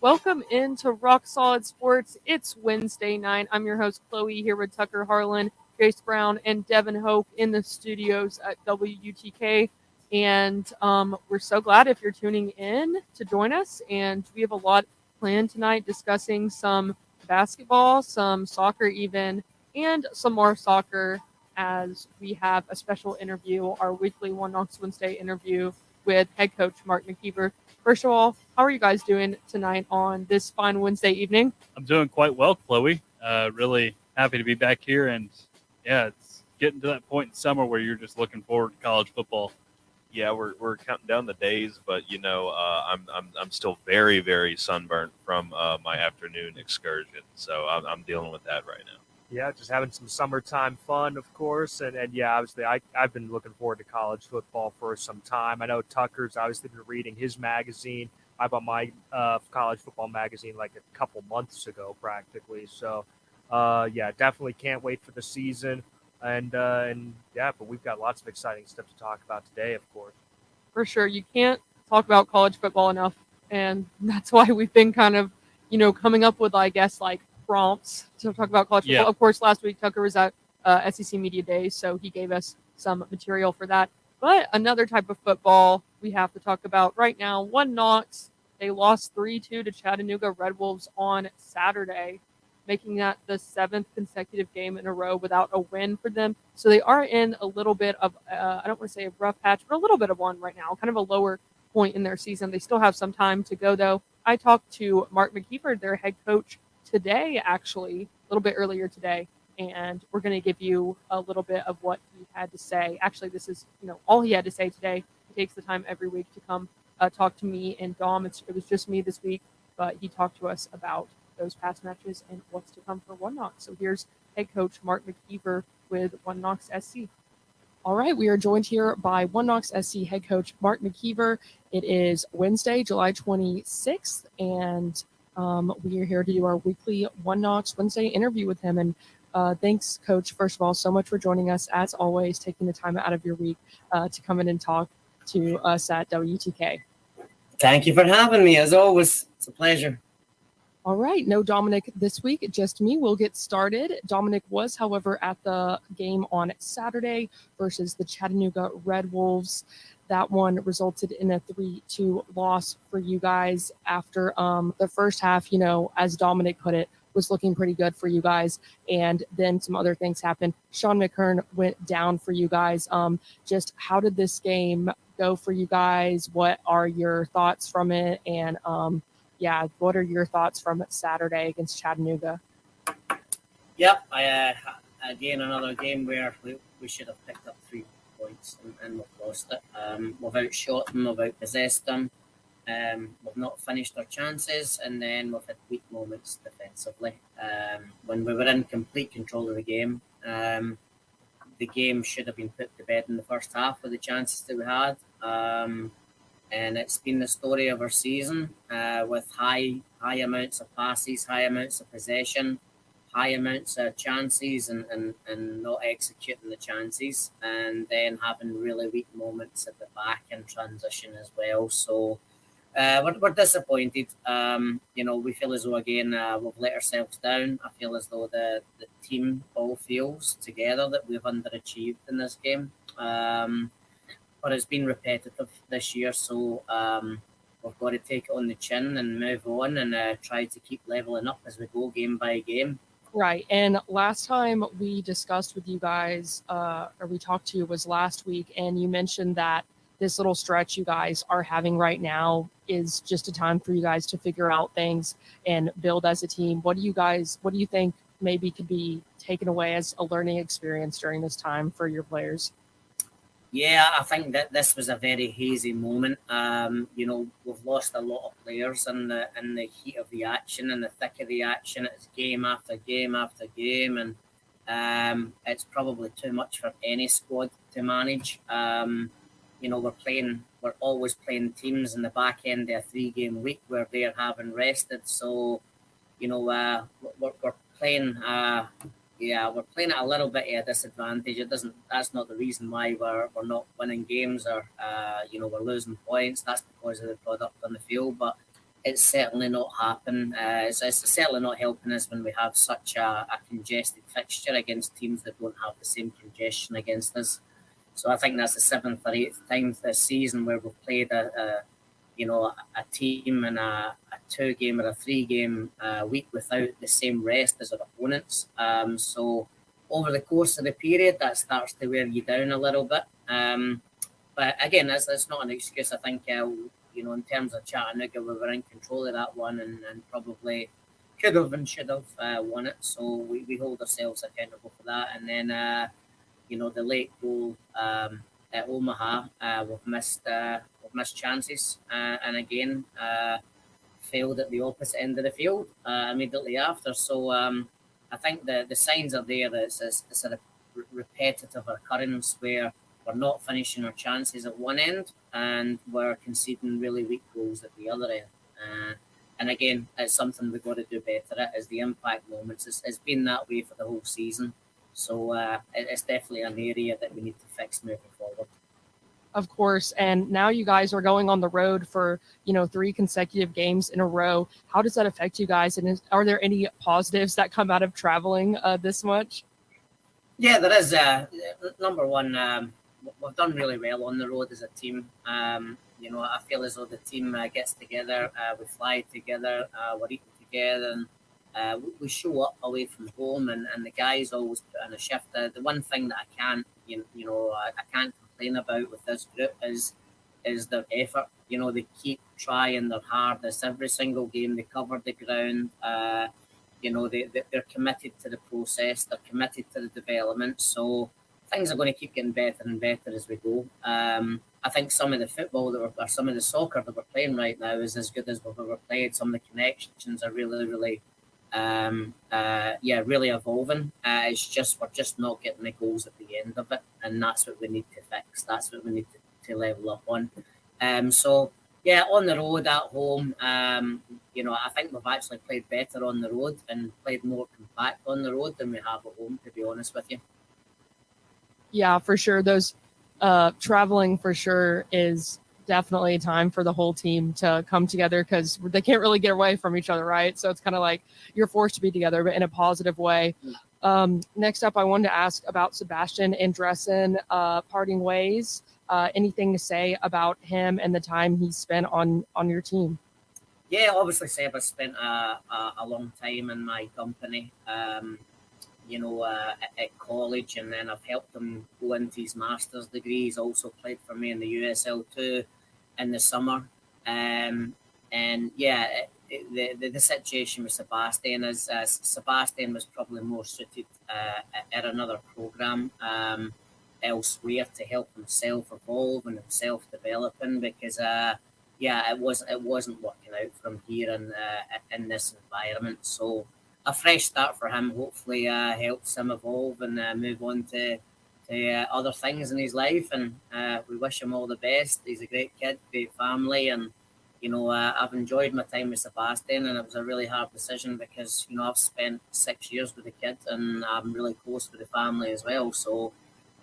Welcome into Rock Solid Sports. It's Wednesday night. I'm your host, Chloe, here with Tucker Harlan, Jace Brown, and Devin Hope in the studios at WUTK. And we're so glad if you're tuning in to join us. And we have a lot planned tonight, discussing some basketball, some soccer even, and some more soccer, as we have a special interview, our weekly One Knox Wednesday interview with head coach Mark McKeever. First of all, how are you guys doing tonight on this fine Wednesday evening? I'm doing quite well, Chloe. Really happy to be back here, and it's getting to that point in summer where you're just looking forward to college football. Yeah, we're counting down the days, but I'm still very, very sunburnt from my afternoon excursion, so I'm dealing with that right now. Yeah, just having some summertime fun, of course. And yeah, obviously, I've been looking forward to college football for some time. I know Tucker's obviously been reading his magazine. I bought my college football magazine like a couple months ago, practically. So, yeah, definitely can't wait for the season. And yeah, but we've got lots of exciting stuff to talk about today, of course. For sure. You can't talk about college football enough. And that's why we've been kind of, coming up with, I guess, like prompts to talk about college football. Yeah. Of course, last week Tucker was at SEC Media Days, so he gave us some material for that. But another type of football we have to talk about right now, One Knox, they lost 3-2 to Chattanooga Red Wolves on Saturday, making that the 7th consecutive game in a row without a win for them. So they are in a little bit of, I don't want to say a rough patch, but a little bit of one right now, kind of a lower point in their season. They still have some time to go, though. I talked to Mark McKeever, their head coach, today, actually, a little bit earlier today, and we're going to give you a little bit of what he had to say. Actually, this is, all he had to say today. He takes the time every week to come talk to me and Dom. It was just me this week, but he talked to us about those past matches and what's to come for One Knox. So here's head coach Mark McKeever with One Knox SC. All right, we are joined here by One Knox SC head coach Mark McKeever. It is Wednesday, July 26th, and we are here to do our weekly One Knox Wednesday interview with him. And thanks, Coach, first of all, so much for joining us, as always, taking the time out of your week to come in and talk to us at WTK. Thank you for having me, as always. It's a pleasure. All right, no Dominic this week, just me. We'll get started. Dominic was, however, at the game on Saturday versus the Chattanooga Red Wolves. That one resulted in a 3-2 loss for you guys after the first half, as Dominic put it, was looking pretty good for you guys. And then some other things happened. Sean McKern went down for you guys. Just how did this game go for you guys? What are your thoughts from it? And what are your thoughts from Saturday against Chattanooga? Yep, again, another game where we should have picked up 3 points and we've lost it. We've outshot them, we've outpossessed them, we've not finished our chances, and then we've had weak moments defensively. When we were in complete control of the game should have been put to bed in the first half with the chances that we had. And it's been the story of our season with high amounts of passes, high amounts of possession, high amounts of chances and not executing the chances, and then having really weak moments at the back and transition as well. So we're disappointed. We feel as though, again, we've let ourselves down. I feel as though the team all feels together that we've underachieved in this game. But it's been repetitive this year, so we've got to take it on the chin and move on and try to keep leveling up as we go game by game. Right. And last time we discussed with you guys, or we talked to you, was last week, and you mentioned that this little stretch you guys are having right now is just a time for you guys to figure out things and build as a team. What do you think maybe could be taken away as a learning experience during this time for your players? Yeah, I think that this was a very hazy moment. We've lost a lot of players in the heat of the action, in the thick of the action. It's game after game after game, and it's probably too much for any squad to manage. We're always playing teams in the back end of a 3-game week where they're having rested. So, we're playing. We're playing at a little bit of a disadvantage. That's not the reason why we're not winning games or we're losing points. That's because of the product on the field. But it's certainly not happened. It's certainly not helping us when we have such a congested fixture against teams that don't have the same congestion against us. So I think that's the 7th or 8th time this season where we've played a team in a 2-game or a 3-game week without the same rest as our opponents. So over the course of the period, that starts to wear you down a little bit. But again, that's not an excuse. I think, in terms of Chattanooga, we were in control of that one and probably could have and should have won it. So we hold ourselves accountable for that. And then, the late goal at Omaha, we've missed chances. And again, failed at the opposite end of the field immediately after. So I think the signs are there that it's a repetitive occurrence where we're not finishing our chances at one end and we're conceding really weak goals at the other end. And again, it's something we've got to do better at, is the impact moments. It's been that way for the whole season. So it's definitely an area that we need to fix moving forward. Of course. And now you guys are going on the road for, 3 consecutive games in a row. How does that affect you guys? And are there any positives that come out of traveling this much? Yeah, there is. Number one, we've done really well on the road as a team. I feel as though the team gets together, we fly together, we're eating together, and we show up away from home, and the guys always put in a shift. The one thing that I can't, I can't complain about with this group is their effort. They keep trying their hardest every single game. They cover the ground. They're committed to the process. They're committed to the development. So things are going to keep getting better and better as we go. I think some of the football or some of the soccer that we're playing right now is as good as we've ever played. Some of the connections are really, really, really evolving. It's just we're just not getting the goals at the end of it, and that's what we need to fix. That's what we need to level up on. On the road, at home, I think we've actually played better on the road and played more compact on the road than we have at home, to be honest with you. Yeah, for sure. Those traveling for sure is definitely a time for the whole team to come together because they can't really get away from each other, right? So it's kind of like you're forced to be together, but in a positive way. Next up, I wanted to ask about Sebastian Andressen parting ways. Anything to say about him and the time he spent on your team? Yeah, obviously Seb has spent a long time in my company, at college, and then I've helped him go into his master's degree. He's also played for me in the USL too in the summer. The situation with Sebastian is Sebastian was probably more suited at another program elsewhere to help himself evolve and himself developing because it wasn't working out from here in this environment. So a fresh start for him hopefully helps him evolve and move on to other things in his life. And we wish him all the best. He's a great kid, great family, and I've enjoyed my time with Sebastian, and it was a really hard decision because I've spent 6 years with the kid, and I'm really close with the family as well. So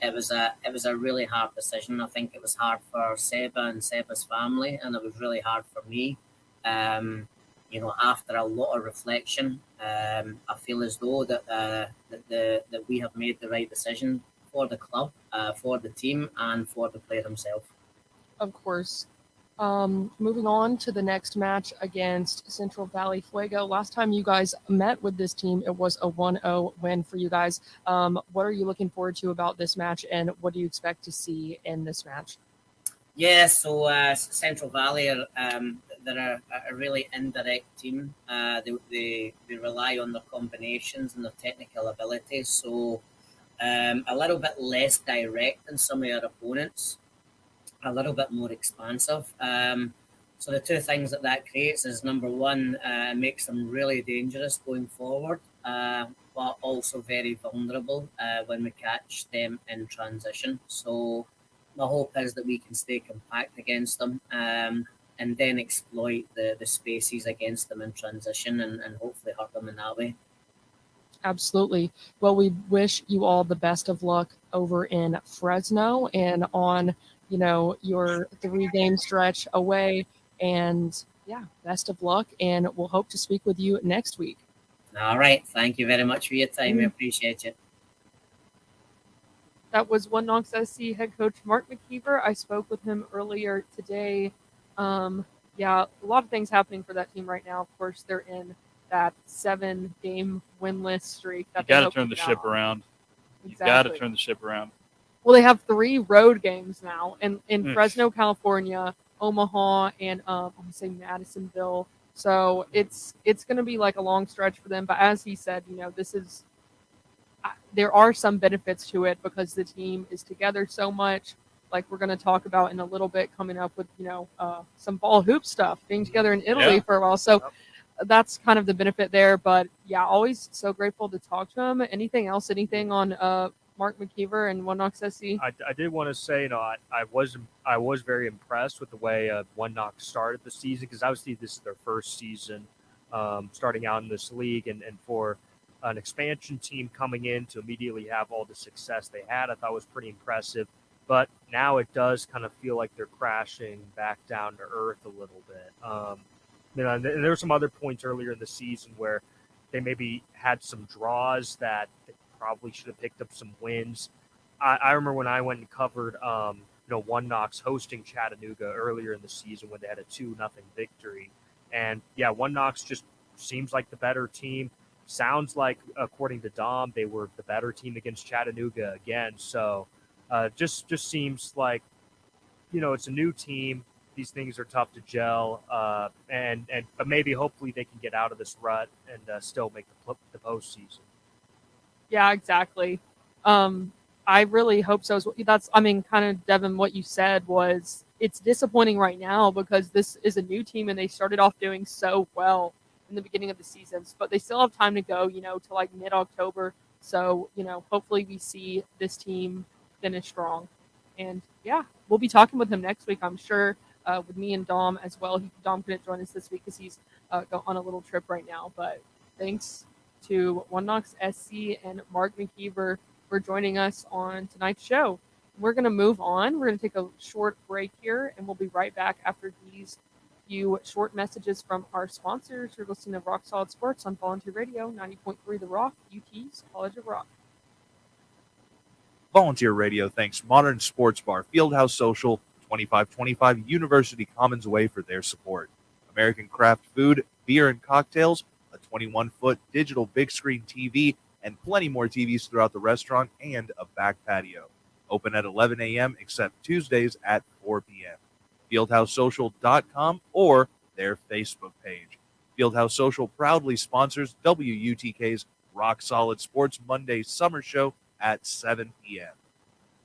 it was a really hard decision. I think it was hard for Seba and Seba's family, and it was really hard for me. After a lot of reflection, I feel as though that we have made the right decision for the club, for the team, and for the player himself. Of course. Moving on to the next match against Central Valley Fuego. Last time you guys met with this team, it was a 1-0 win for you guys. What are you looking forward to about this match, and what do you expect to see in this match? Yeah, so Central Valley they're a really indirect team. They rely on their combinations and their technical abilities, so a little bit less direct than some of your opponents, a little bit more expansive. So the two things that creates is, number one, it makes them really dangerous going forward, but also very vulnerable when we catch them in transition. So my hope is that we can stay compact against them and then exploit the spaces against them in transition and hopefully hurt them in that way. Absolutely. Well, we wish you all the best of luck over in Fresno and on, your 3-game stretch away. And yeah, best of luck, and we'll hope to speak with you next week. All right. Thank you very much for your time. We Mhm. appreciate it. That was One Knox SC head coach Mark McKeever. I spoke with him earlier today. Yeah, a lot of things happening for that team right now. Of course, they're in that 7-game winless streak. That You got they to hope turn the get ship out on. around. You got to Exactly. turn the ship around. Well, they have 3 road games now in Mm. Fresno, California, Omaha, and I want to say Madisonville. So it's going to be like a long stretch for them. But as he said, this is there are some benefits to it because the team is together so much. Like we're going to talk about in a little bit, coming up with some ball hoop stuff, being together in Italy Yeah. for a while. So that's kind of the benefit there. But yeah, always so grateful to talk to him. Anything else? Anything on Mark McKeever and One Knox SC? I did want to say, I was very impressed with the way One Knox started the season, because obviously this is their first season starting out in this league, and for an expansion team coming in to immediately have all the success they had, I thought was pretty impressive. But now it does kind of feel like they're crashing back down to earth a little bit. And there were some other points earlier in the season where they maybe had some draws that they probably should have picked up some wins. I remember when I went and covered, One Knox hosting Chattanooga earlier in the season when they had a 2-0 victory. And yeah, One Knox just seems like the better team. Sounds like, according to Dom, they were the better team against Chattanooga again. So just seems like, it's a new team. These things are tough to gel, but maybe hopefully they can get out of this rut and still make the postseason. Yeah, exactly. I really hope so. Kind of, Devin, what you said was it's disappointing right now because this is a new team and they started off doing so well in the beginning of the seasons, but they still have time to go, to like mid-October. So, hopefully we see this team finish strong. And yeah, we'll be talking with him next week, I'm sure, with me and Dom as well. Dom couldn't join us this week because he's on a little trip right now. But thanks to One Knox SC and Mark McKeever for joining us on tonight's show. We're going to move on. We're going to take a short break here, and we'll be right back after these few short messages from our sponsors. You're listening to Rock Solid Sports on Volunteer Radio, 90.3 The Rock, UT's College of Rock. Volunteer Radio thanks Modern Sports Bar, Fieldhouse Social, 2525 University Commons Way for their support. American Craft Food, Beer and Cocktails, a 21-foot digital big screen TV, and plenty more TVs throughout the restaurant and a back patio. Open at 11 a.m. except Tuesdays at 4 p.m. FieldhouseSocial.com or their Facebook page. Fieldhouse Social proudly sponsors WUTK's Rock Solid Sports Monday Summer Show at 7 p.m.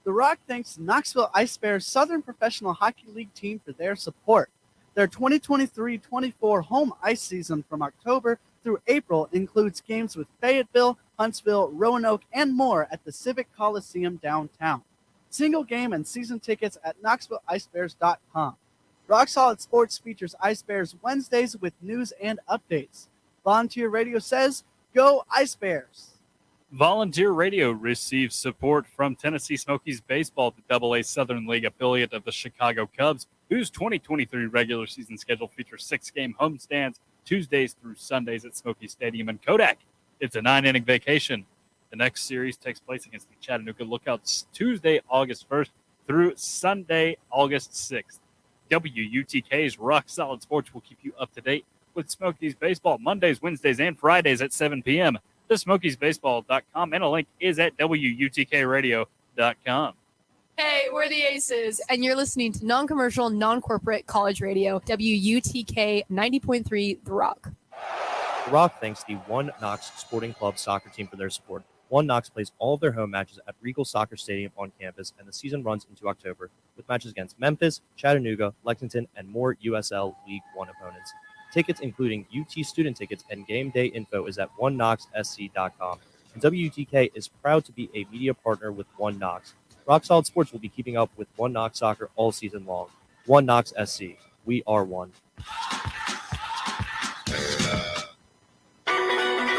The Rock thanks Knoxville Ice Bears Southern Professional Hockey League team for their support. Their 2023-24 home ice season from October through April includes games with Fayetteville, Huntsville, Roanoke, and more at the Civic Coliseum downtown. Single game and season tickets at KnoxvilleIceBears.com. Rock Solid Sports features Ice Bears Wednesdays with news and updates. Volunteer Radio says, go Ice Bears! Volunteer Radio receives support from Tennessee Smokies Baseball, the AA Southern League affiliate of the Chicago Cubs, whose 2023 regular season schedule features 6-game homestands Tuesdays through Sundays at Smoky Stadium in Kodak. It's a 9-inning vacation. The next series takes place against the Chattanooga Lookouts Tuesday, August 1st through Sunday, August 6th. WUTK's Rock Solid Sports will keep you up to date with Smokies Baseball Mondays, Wednesdays, and Fridays at 7 p.m. The SmokiesBaseball.com, and a link is at WUTKRadio.com. Hey, we're the Aces, and you're listening to non-commercial, non-corporate college radio, WUTK 90.3 The Rock. The Rock thanks the One Knox Sporting Club soccer team for their support. One Knox plays all of their home matches at Regal Soccer Stadium on campus, and the season runs into October, with matches against Memphis, Chattanooga, Lexington, and more USL League One opponents. Tickets, including UT student tickets and game day info, is at oneknoxsc.com. And WUTK is proud to be a media partner with One Knox. Rock Solid Sports will be keeping up with One Knox soccer all season long. One Knox SC. We are one.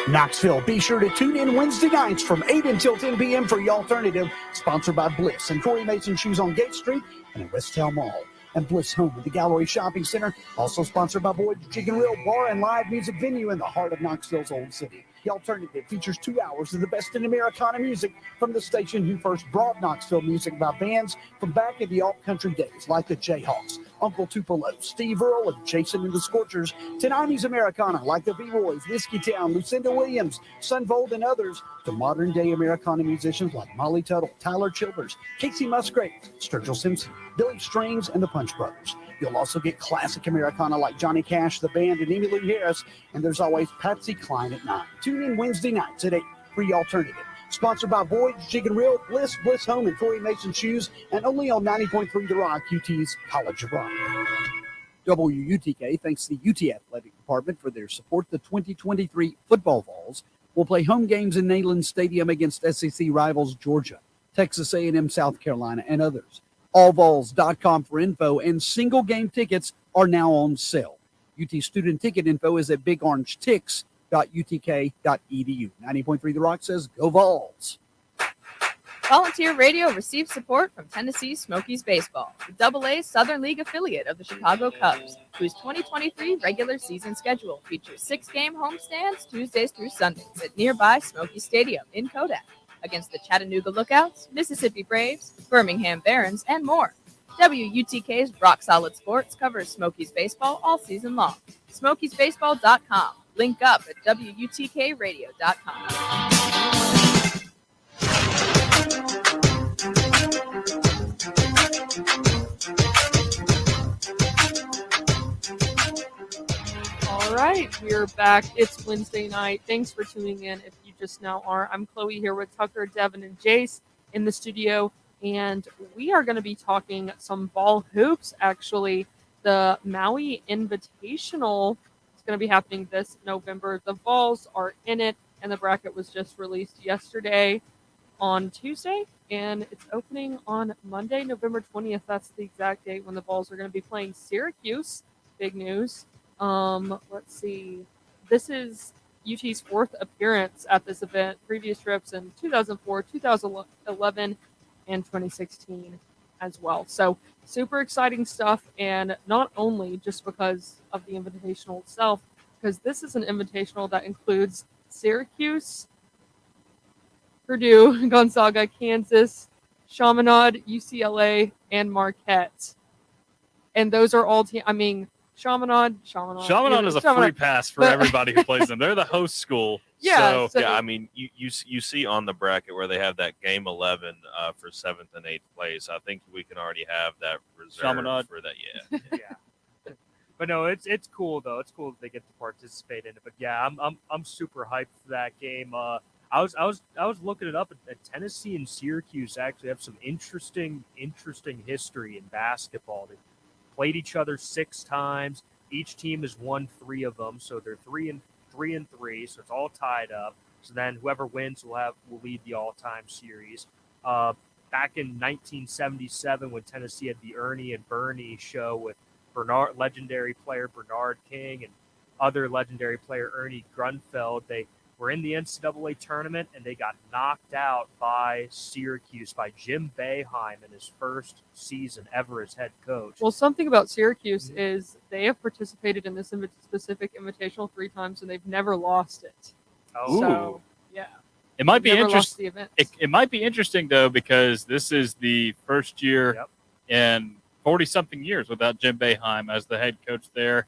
Knoxville, be sure to tune in Wednesday nights from 8 until 10 p.m. for The Alternative, sponsored by Bliss and Corey Mason Shoes on Gate Street and in West Town Mall. and Bliss Home at the Gallery Shopping Center. Also sponsored by Boyd's Chicken Grill, bar and live music venue in the heart of Knoxville's Old City. The Alternative features 2 hours of the best in Americana music from the station who first brought Knoxville music by bands from back in the alt-country days, like the Jayhawks, Uncle Tupelo, Steve Earle, and Jason and the Scorchers, to 90s Americana like the V-Boys, Whiskey Town, Lucinda Williams, Sunvold, and others, to modern-day Americana musicians like Molly Tuttle, Tyler Childers, Casey Musgrave, Sturgill Simpson, Billy Strings, and the Punch Brothers. You'll also get classic Americana like Johnny Cash, the band, and Emmylou Harris, and there's always Patsy Cline at 9. Tune in Wednesday nights at 8 for The Alternative. Sponsored by Boyd's Chicken Grill, Bliss Home, and Torrey Mason Shoes, and only on 90.3 The Rock, UT's College of Rock. WUTK thanks the UT Athletic Department for their support. The 2023 football Vols will play home games in Neyland Stadium against SEC rivals Georgia, Texas A&M, South Carolina, and others. allvols.com for info, and single game tickets are now on sale. UT student ticket info is at bigorangetics.utk.edu. 90.3 The Rock says, go Vols. Volunteer Radio receives support from Tennessee Smokies Baseball, the AA Southern League affiliate of the Chicago Cubs, whose 2023 regular season schedule features 6-game homestands Tuesdays through Sundays at nearby Smoky Stadium in Kodak against the Chattanooga Lookouts, Mississippi Braves, Birmingham Barons, and more. WUTK's Rock Solid Sports covers Smokies baseball all season long. SmokiesBaseball.com. Link up at WUTKRadio.com. All right, we're back. It's Wednesday night. Thanks for tuning in. If you just now are, I'm Chloe here with Tucker, Devin, and Jace in the studio, and we are going to be talking some ball hoops. Actually, the Maui Invitational is going to be happening this November. The Vols are in it, and the bracket was just released yesterday on Tuesday, and it's opening on Monday, November 20th. That's the exact date when the Vols are going to be playing Syracuse. Big news. Let's see. This is UT's 4th appearance at this event. Previous trips in 2004, 2011, and 2016 as well. So super exciting stuff. And not only just because of the invitational itself, because this is an invitational that includes Syracuse, Purdue, Gonzaga, Kansas, Chaminade, UCLA, and Marquette. And those are all Chaminade is a free pass for everybody who plays them. They're the host school. Yeah. So I mean, you see on the bracket where they have that game 11 for 7th and 8th place. I think we can already have that reserved Chaminade. for that. Yeah. Yeah. But no, it's cool though. It's cool that they get to participate in it. But yeah, I'm super hyped for that game. I was looking it up. At Tennessee and Syracuse actually have some interesting history in basketball. They played each other 6 times. Each team has won 3 of them, so they're 3 and 3. So it's all tied up. So then whoever wins will lead the all-time series. Back in 1977, when Tennessee had the Ernie and Bernie show with legendary player Bernard King and other legendary player Ernie Grunfeld, they were in the NCAA tournament, and they got knocked out by Syracuse, by Jim Boeheim in his first season ever as head coach. Well, something about Syracuse is they have participated in this specific invitational 3 times, and they've never lost it. Oh, So, yeah. It might be Never lost interesting. the event. It might be interesting though, because this is the first year in 40-something years without Jim Boeheim as the head coach there.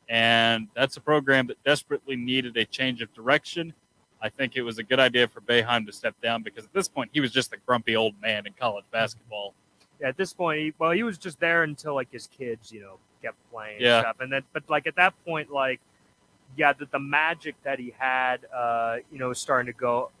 And that's a program that desperately needed a change of direction. I think it was a good idea for Boeheim to step down, because at this point he was just a grumpy old man in college basketball. Yeah, at this point, he was just there until his kids, kept playing Yeah. and stuff. And then, but at that point, the magic that he had, was starting to go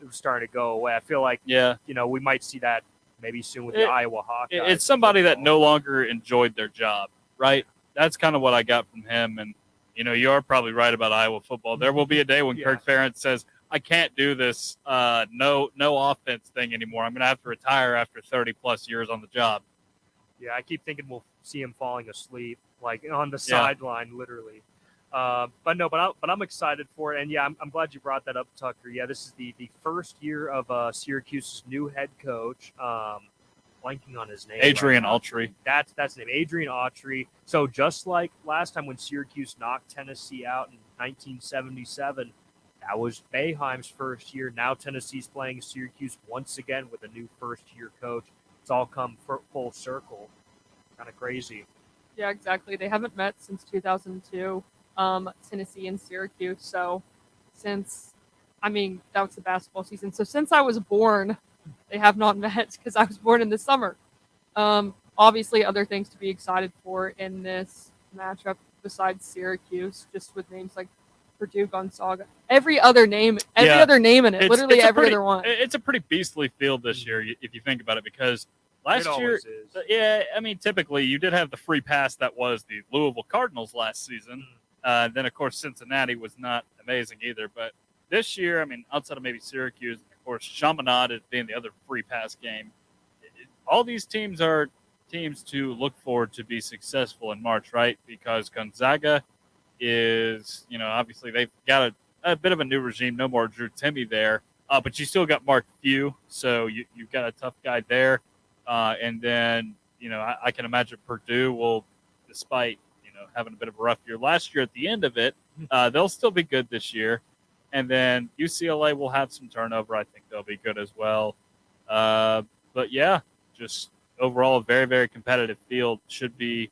away. I feel like, we might see that maybe soon with the Iowa Hawkeyes. It's somebody that no longer enjoyed their job, right? That's kind of what I got from him. And, you are probably right about Iowa football. There will be a day when Kirk Ferentz says, I can't do this no offense thing anymore. I'm going to have to retire after 30-plus years on the job. Yeah, I keep thinking we'll see him falling asleep, on the sideline, literally. But I'm excited for it. And, yeah, I'm glad you brought that up, Tucker. Yeah, this is the first year of Syracuse's new head coach. blanking on his name. Adrian right now. Autry. That's his name, Adrian Autry. So just like last time when Syracuse knocked Tennessee out in 1977, that was Boeheim's first year. Now Tennessee's playing Syracuse once again with a new first-year coach. It's all come full circle. Kind of crazy. Yeah, exactly. They haven't met since 2002, Tennessee and Syracuse. So that was the basketball season. So since I was born, they have not met because I was born in the summer. Obviously, other things to be excited for in this matchup besides Syracuse, just with names like Purdue, Gonzaga, every other name in it, literally every other one. It's a pretty beastly field this year if you think about it, because last It year, always is. typically you did have the free pass that was the Louisville Cardinals last season. Then, of course, Cincinnati was not amazing either. But this year, outside of maybe Syracuse, of course, Chaminade is being the other free pass game. All these teams are teams to look forward to be successful in March, right? Because Gonzaga is, obviously they've got a bit of a new regime. No more Drew Timme there. But you still got Mark Few, so you've got a tough guy there. And then, I can imagine Purdue will, despite, having a bit of a rough year last year at the end of it, they'll still be good this year. And then UCLA will have some turnover. I think they'll be good as well. But, yeah, just overall a very, very competitive field. Should be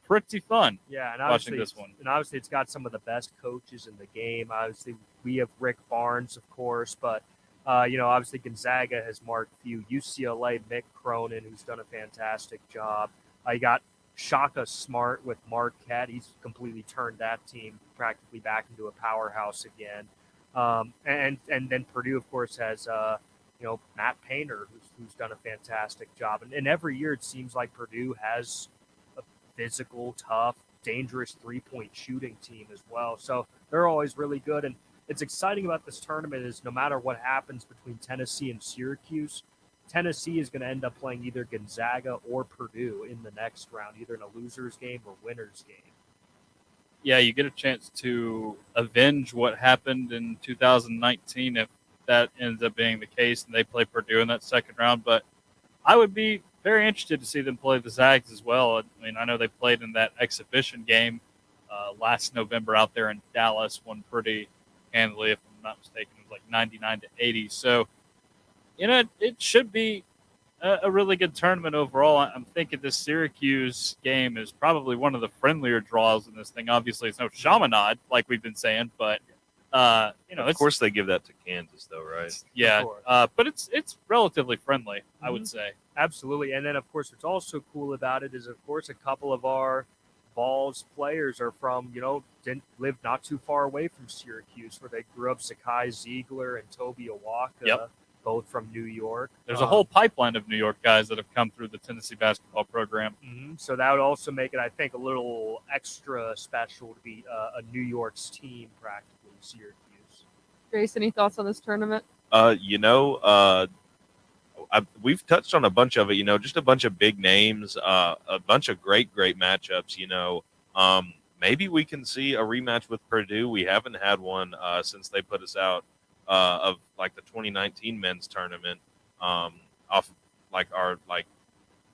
pretty fun. Yeah, and watching this one. And obviously, it's got some of the best coaches in the game. Obviously, we have Rick Barnes, of course, but obviously Gonzaga has Mark Few, UCLA Mick Cronin, who's done a fantastic job. You got Shaka Smart with Marquette. He's completely turned that team practically back into a powerhouse again. And then Purdue, of course, has Matt Painter, who's done a fantastic job. And every year it seems like Purdue has a physical, tough, dangerous three-point shooting team as well. So they're always really good. And it's exciting about this tournament is no matter what happens between Tennessee and Syracuse, Tennessee is going to end up playing either Gonzaga or Purdue in the next round, either in a loser's game or winner's game. Yeah, you get a chance to avenge what happened in 2019 if that ends up being the case and they play Purdue in that second round. But I would be very interested to see them play the Zags as well. I know they played in that exhibition game last November out there in Dallas, won pretty handily, if I'm not mistaken. It was like 99-80. So, it should be a really good tournament overall. I'm thinking this Syracuse game is probably one of the friendlier draws in this thing. Obviously, it's no Chaminade, like we've been saying, but of course they give that to Kansas, though, right? Yeah, but it's relatively friendly, I would say. Absolutely, and then of course, what's also cool about it is, of course, a couple of our Vols players are from, didn't live not too far away from Syracuse, where they grew up. Sakai Ziegler and Toby Awaka, both from New York. There's a whole pipeline of New York guys that have come through the Tennessee basketball program. So that would also make it, I think, a little extra special to be a New York's team, practically, Syracuse. Jace, any thoughts on this tournament? We've touched on a bunch of it, just a bunch of big names, a bunch of great matchups, maybe we can see a rematch with Purdue. We haven't had one since they put us out of like the 2019 men's tournament, off like our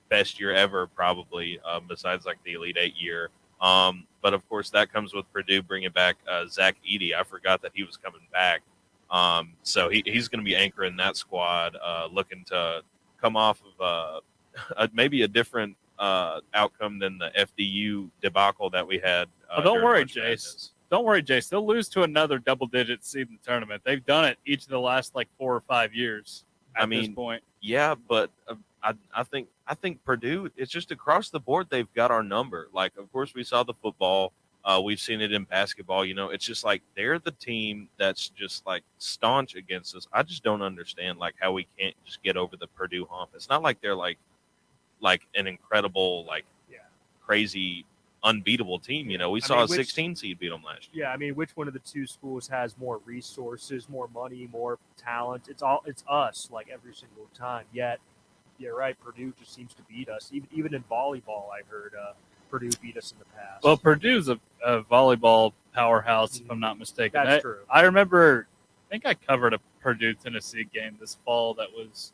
best year ever, probably, besides like the Elite Eight year. But of course that comes with Purdue bringing back Zach Edey. I forgot that he was coming back. So he's going to be anchoring that squad, looking to come off of maybe a different outcome than the FDU debacle that we had. Don't worry, Jace. Don't worry, Jace. They'll lose to another double-digit seed in the tournament. They've done it each of the last 4 or 5 years. At this point, yeah, but I think Purdue. It's just across the board. They've got our number. Of course, we saw the football. We've seen it in basketball. It's just they're the team that's just staunch against us. I just don't understand how we can't just get over the Purdue hump. It's not like they're like an incredible crazy unbeatable team. We saw a 16 seed beat them last year. Yeah, which one of the two schools has more resources, more money, more talent? It's us every single time. Yet, you're right. Purdue just seems to beat us. Even in volleyball, I heard. Purdue beat us in the past. Well, Purdue's a volleyball powerhouse, if I'm not mistaken. That's true. I remember, I think I covered a Purdue-Tennessee game this fall that was,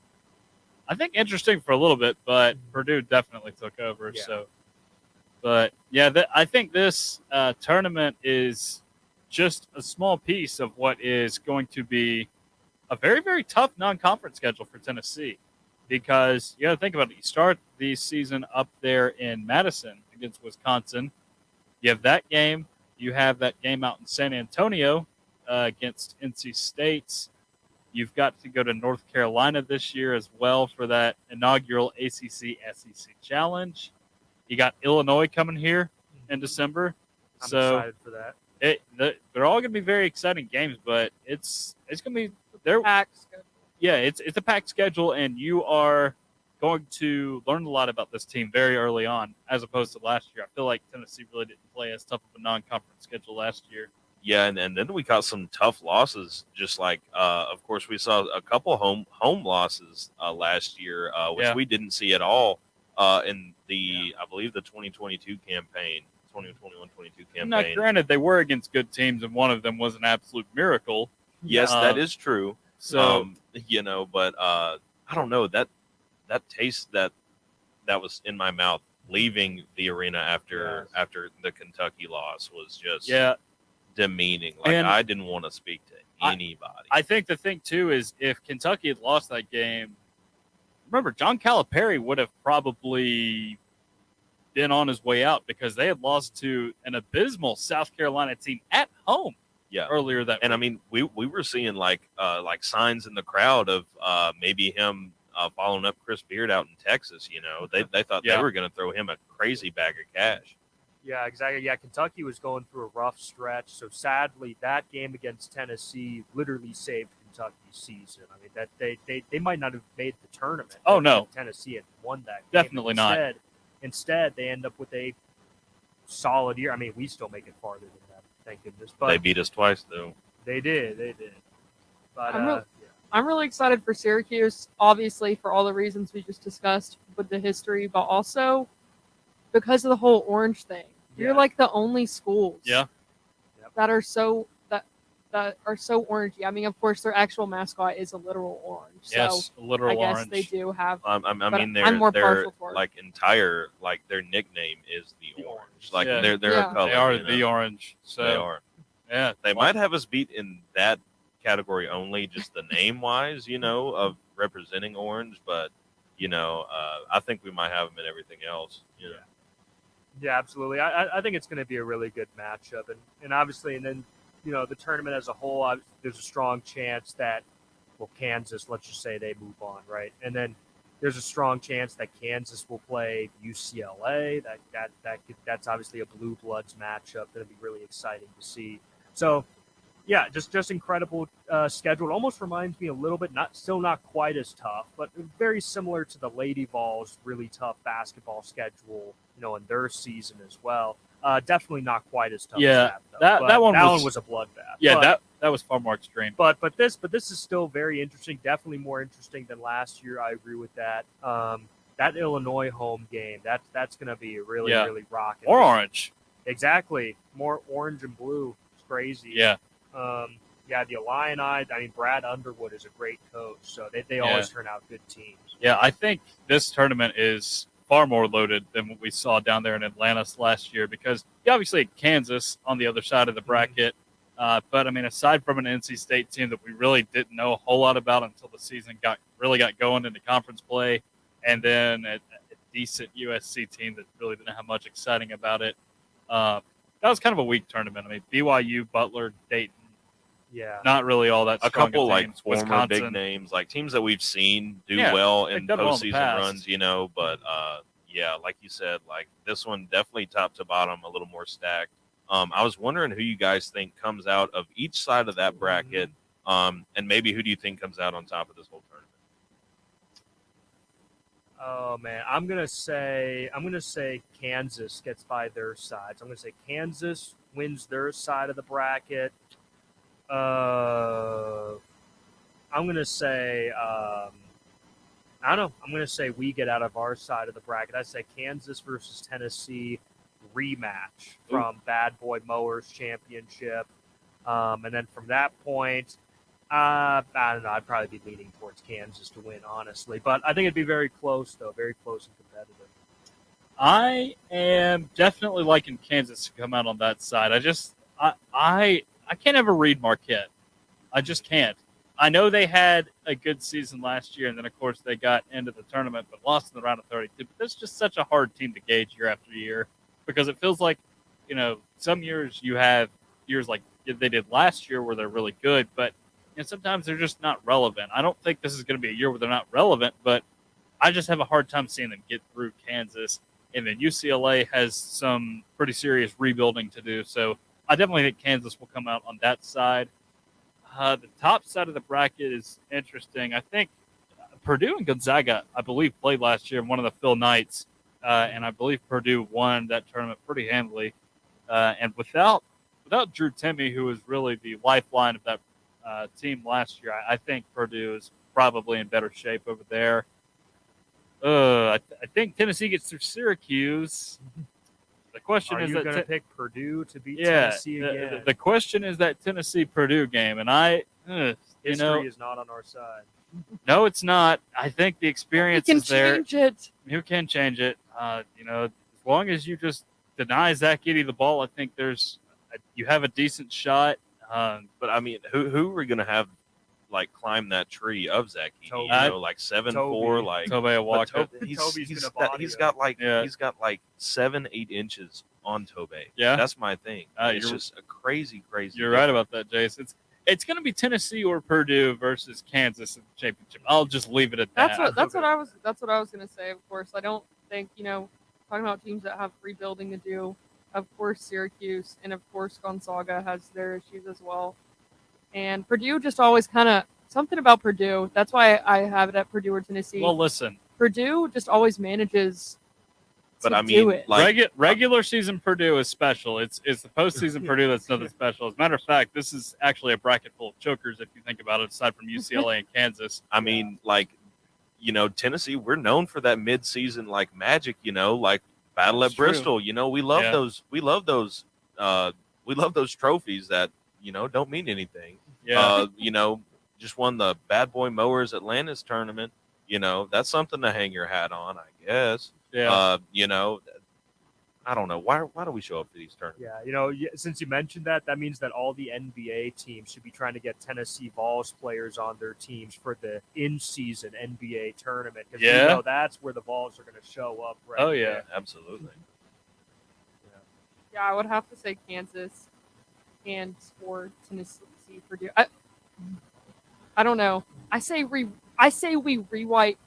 I think interesting for a little bit, but Purdue definitely took over. Yeah. So, but yeah, I think this tournament is just a small piece of what is going to be a very, very tough non-conference schedule for Tennessee, because you got to think about it. You start the season up there in Madison against Wisconsin. You have that game. You have that game out in San Antonio against NC State. You've got to go to North Carolina this year as well for that inaugural ACC-SEC Challenge. You got Illinois coming here in December. I'm so excited for that. They're all going to be very exciting games, but it's going to be they're Packed schedule. yeah, it's a packed schedule, and you are going to learn a lot about this team very early on, as opposed to last year. I feel like Tennessee really didn't play as tough of a non-conference schedule last year. Yeah, and then we got some tough losses. Just like, of course, we saw a couple home losses last year, which we didn't see at all in the I believe the 2022 campaign, 2021-22 campaign. Now, granted, they were against good teams, and one of them was an absolute miracle. Yes, that is true. So but I don't know that taste that was in my mouth leaving the arena after the Kentucky loss was just demeaning. Like, and I didn't want to speak to anybody. I think the thing too is if Kentucky had lost that game, remember John Calipari would have probably been on his way out because they had lost to an abysmal South Carolina team at home. Earlier that and week. I mean we were seeing like signs in the crowd of maybe him following up Chris Beard out in Texas. You know, they thought they were going to throw him a crazy bag of cash. Yeah, exactly. Yeah, Kentucky was going through a rough stretch. So sadly, that game against Tennessee literally saved Kentucky's season. I mean, that they might not have made the tournament. Oh no, if Tennessee had won that game. Definitely not. Instead, they end up with a solid year. I mean, we still make it farther than that, thank goodness. But they beat us twice, though. They did. But I'm really excited for Syracuse, obviously for all the reasons we just discussed with the history, but also because of the whole orange thing. You're like the only schools that are so that are so orangey. I mean, of course, their actual mascot is a literal orange. Yes, so a literal I guess orange. they do have. I mean, I'm more their partial for it. like entire their nickname is the orange. Like they're a color. They are you know? the orange. So They are. Yeah, They might have us beat in that category only, just the name wise, of representing orange. But I think we might have them in everything else. Yeah, absolutely. I think it's going to be a really good matchup, and obviously, and then the tournament as a whole, there's a strong chance that Kansas, let's just say they move on, right, and then there's a strong chance that Kansas will play UCLA. That's obviously a blue bloods matchup that'll be really exciting to see. So, yeah, just incredible schedule. It almost reminds me a little bit, still not quite as tough, but very similar to the Lady Vols' really tough basketball schedule, in their season as well. Definitely not quite as tough. Yeah, as that one was a bloodbath. Yeah, that was far more extreme. But this is still very interesting. Definitely more interesting than last year. I agree with that. That Illinois home game, that's going to be really rocking. Or orange. Exactly, more orange and blue. It's crazy. Yeah. The Illini. I mean, Brad Underwood is a great coach, so they always turn out good teams. Yeah, I think this tournament is far more loaded than what we saw down there in Atlanta last year because you obviously had Kansas on the other side of the bracket. But, I mean, aside from an NC State team that we really didn't know a whole lot about until the season got going into conference play, and then a decent USC team that really didn't have much exciting about it, that was kind of a weak tournament. I mean, BYU, Butler, Dayton. Yeah. Not really all that strong. A couple teams. former Wisconsin. big names, like teams that we've seen do well in postseason runs, but like you said, like this one definitely top to bottom a little more stacked. I was wondering who you guys think comes out of each side of that bracket, and maybe who do you think comes out on top of this whole tournament? Oh man, I'm gonna say Kansas gets by their sides. I'm gonna say Kansas wins their side of the bracket. I'm gonna say I don't know. I'm gonna say we get out of our side of the bracket. I say Kansas versus Tennessee rematch from Bad Boy Mowers Championship, and then from that point, I don't know. I'd probably be leaning towards Kansas to win, honestly. But I think it'd be very close, though. Very close and competitive. I am definitely liking Kansas to come out on that side. I can't ever read Marquette. I just can't. I know they had a good season last year, and then, of course, they got into the tournament but lost in the round of 32. But that's just such a hard team to gauge year after year because it feels like, some years you have years like they did last year where they're really good, but sometimes they're just not relevant. I don't think this is going to be a year where they're not relevant, but I just have a hard time seeing them get through Kansas. And then UCLA has some pretty serious rebuilding to do. So I definitely think Kansas will come out on that side. The top side of the bracket is interesting. I think Purdue and Gonzaga, I believe, played last year in one of the Phil Knights. And I believe Purdue won that tournament pretty handily. And without Drew Timme, who was really the lifeline of that team last year, I think Purdue is probably in better shape over there. I think Tennessee gets through Syracuse. The question Are is you that going to pick Purdue to beat yeah, Tennessee again? the question is that Tennessee-Purdue game, and History is not on our side. no, it's not. I think the experience We can is there. change it. You can change it. As long as you just deny Zach Edey the ball, I think you have a decent shot. But I mean, who are going to have climb that tree of Zach Edey? Toby. Like 7'4", like Toby Walker. he's gonna body he's him. got Yeah. he's got 7-8 inches on Toby. Yeah. That's my thing. It's you're- just a crazy. You're right about that, Jace. It's going to be Tennessee or Purdue versus Kansas in the championship. I'll just leave it at that. That's what I was gonna say. Of course, I don't think talking about teams that have rebuilding to do. Of course, Syracuse and of course Gonzaga has their issues as well. And Purdue just always kind of something about Purdue. That's why I have it at Purdue or Tennessee. Well, listen. Purdue just always manages But to I do mean, it. Regular season Purdue is special. It's the postseason Purdue that's nothing special. As a matter of fact, this is actually a bracket full of chokers if you think about it, aside from UCLA and Kansas. I mean, Tennessee, we're known for that mid-season magic. Battle That's at true. Bristol. We love Yeah. those. We love those. We love those trophies that don't mean anything. Yeah. Just won the Bad Boy Mowers Atlantis tournament. That's something to hang your hat on, I guess. Yeah. I don't know. Why do we show up to these tournaments? Yeah, since you mentioned that means that all the NBA teams should be trying to get Tennessee Vols players on their teams for the in-season NBA tournament. Because Yeah. that's where the Vols are going to show up. Right Oh, yeah. there. Absolutely. Yeah, I would have to say Kansas and or Tennessee, Purdue. I don't know. I say we rewrite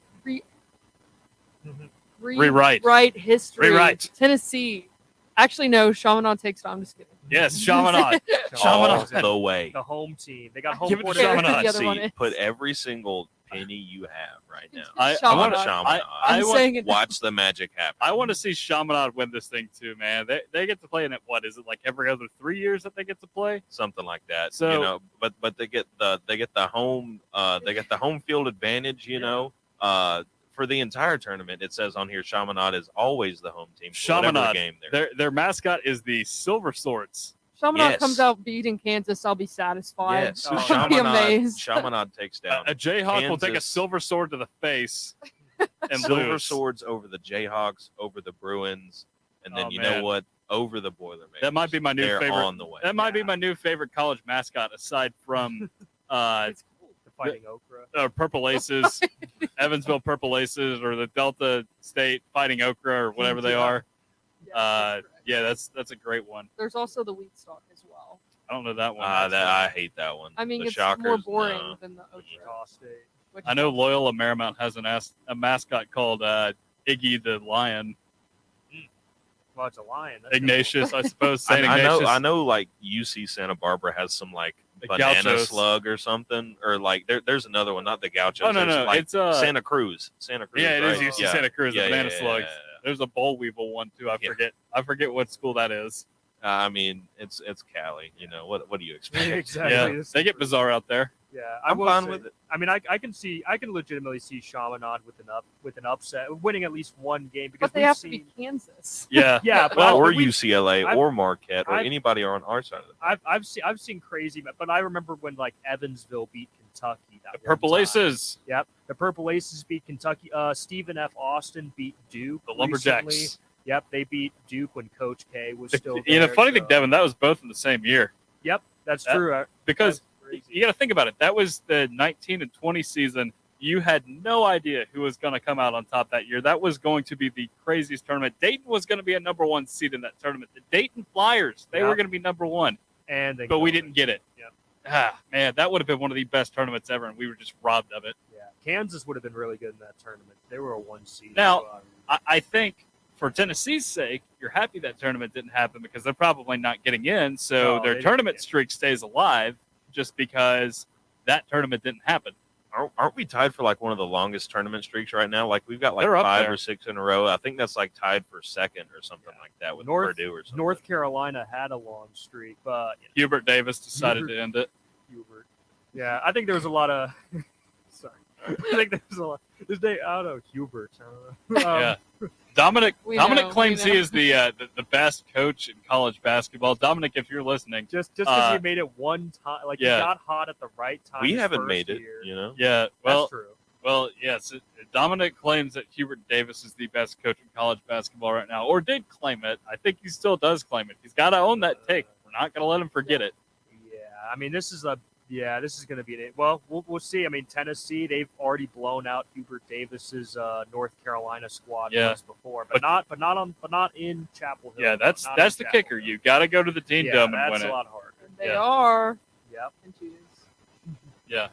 history. Rewrite. Tennessee. Actually, no. Chaminade takes it. I'm just kidding. Yes, Chaminade. All Chaminade. the way. The home team. They got home Give it to court Chaminade. advantage. The other one See, is. put every single penny you have right now. I Chaminade. want Chaminade. I I'm want- saying it. Watch the magic happen. I want to see Chaminade win this thing too, man. They get to play in it. What is it like every other 3 years that they get to play? Something like that. So- But they get the home field advantage. For the entire tournament, it says on here, Chaminade is always the home team. For whatever Chaminade. game they're Their mascot is the Silver Swords. Chaminade Yes. comes out beating Kansas. I'll be satisfied. Yes, Oh, I'll be amazed. Chaminade takes down A Jayhawk will take a Kansas. silver sword to the face and Silver lose. Swords over the Jayhawks, over the Bruins, and then Oh, you man. know what? Over the Boilermakers. That might be my new They're favorite. on the way. That might be my new favorite college mascot, aside from It's cool. The Fighting Okra. Purple Aces, Evansville Purple Aces, or the Delta State Fighting Okra, or whatever they are. Yeah, that's a great one. There's also the wheat stalk as well. I don't know that one. I hate that one. I mean, The it's Shockers, more boring no. than the okra. Utah State. which- I know Loyola Marymount has a mascot called Iggy the Lion. Well, it's a lion. That's Ignatius, I suppose. Saint I Ignatius. know. UC Santa Barbara has some The banana Gauchos. slug or something, or there's another one, not the Gauchos. Oh, no, there's no, it's Santa Cruz. Santa Cruz. Yeah, it is right? UC Santa Cruz, the banana slugs. yeah. There's a boll weevil one too. I Yeah. forget what school that is. I mean, it's Cali. You know what do you expect? Exactly. Yeah, This they is get true. bizarre out there. Yeah, I'm will fine say- with it. I mean, I can legitimately see Chaminade with an upset, winning at least one game because But they we've have seen. to be Kansas. Yeah. Yeah, but Or we've- UCLA I've- or Marquette or I've- anybody on our side of it. I've seen crazy, but I remember when like Evansville beat Kentucky. That The one Purple time. Aces, Yep, the Purple Aces beat Kentucky. Stephen F. Austin beat Duke. the recently. Lumberjacks. Yep, they beat Duke when Coach K was still there. You know, funny so- thing, Devin, that was both in the same year. Yep, that's That- true. Because That's crazy. you got to think about it. That was the 19 and 20 season. You had no idea who was going to come out on top that year. That was going to be the craziest tournament. Dayton was going to be a number one seed in that tournament. The Dayton Flyers, they Yep. were going to be number one, and they but we got it. didn't get it. Yep. Ah, man, that would have been one of the best tournaments ever, and we were just robbed of it. Yeah, Kansas would have been really good in that tournament. They were a 1 seed. Now- so, I think for Tennessee's sake, you're happy that tournament didn't happen because they're probably not getting in. So No, their they didn't tournament get in. streak stays alive just because that tournament didn't happen. Aren't we tied for like one of the longest tournament streaks right now? Like we've got like They're up 5 there. or 6 in a row. I think that's like tied for second or something like that with Purdue or something. North Carolina had a long streak, but Hubert Davis decided to end it. Hubert. Yeah, I think there was a lot of. Sorry, I think there was a lot. This day, I don't know, Hubert. I don't know. Yeah. Dominic We Dominic know, claims we he know. is the best coach in college basketball. Dominic, if you're listening, Just because he made it one time, like yeah. he got hot at the right time. We his haven't first made it, year. you know. yeah, That's true. well, yes. Dominic claims that Hubert Davis is the best coach in college basketball right now, or did claim it. I think he still does claim it. He's got to own that take. We're not going to let him forget it. Yeah, I mean, this is going to be it. Well, we'll see. I mean, Tennessee, they've already blown out Hubert Davis's North Carolina squad Yeah. once before, but not in Chapel Hill. Yeah, that's Not the in Chapel kicker. Hill. You got to go to the Dean Yeah, Dome and that's win a it. lot harder. They Yeah. are. Yep. And choose. Yeah,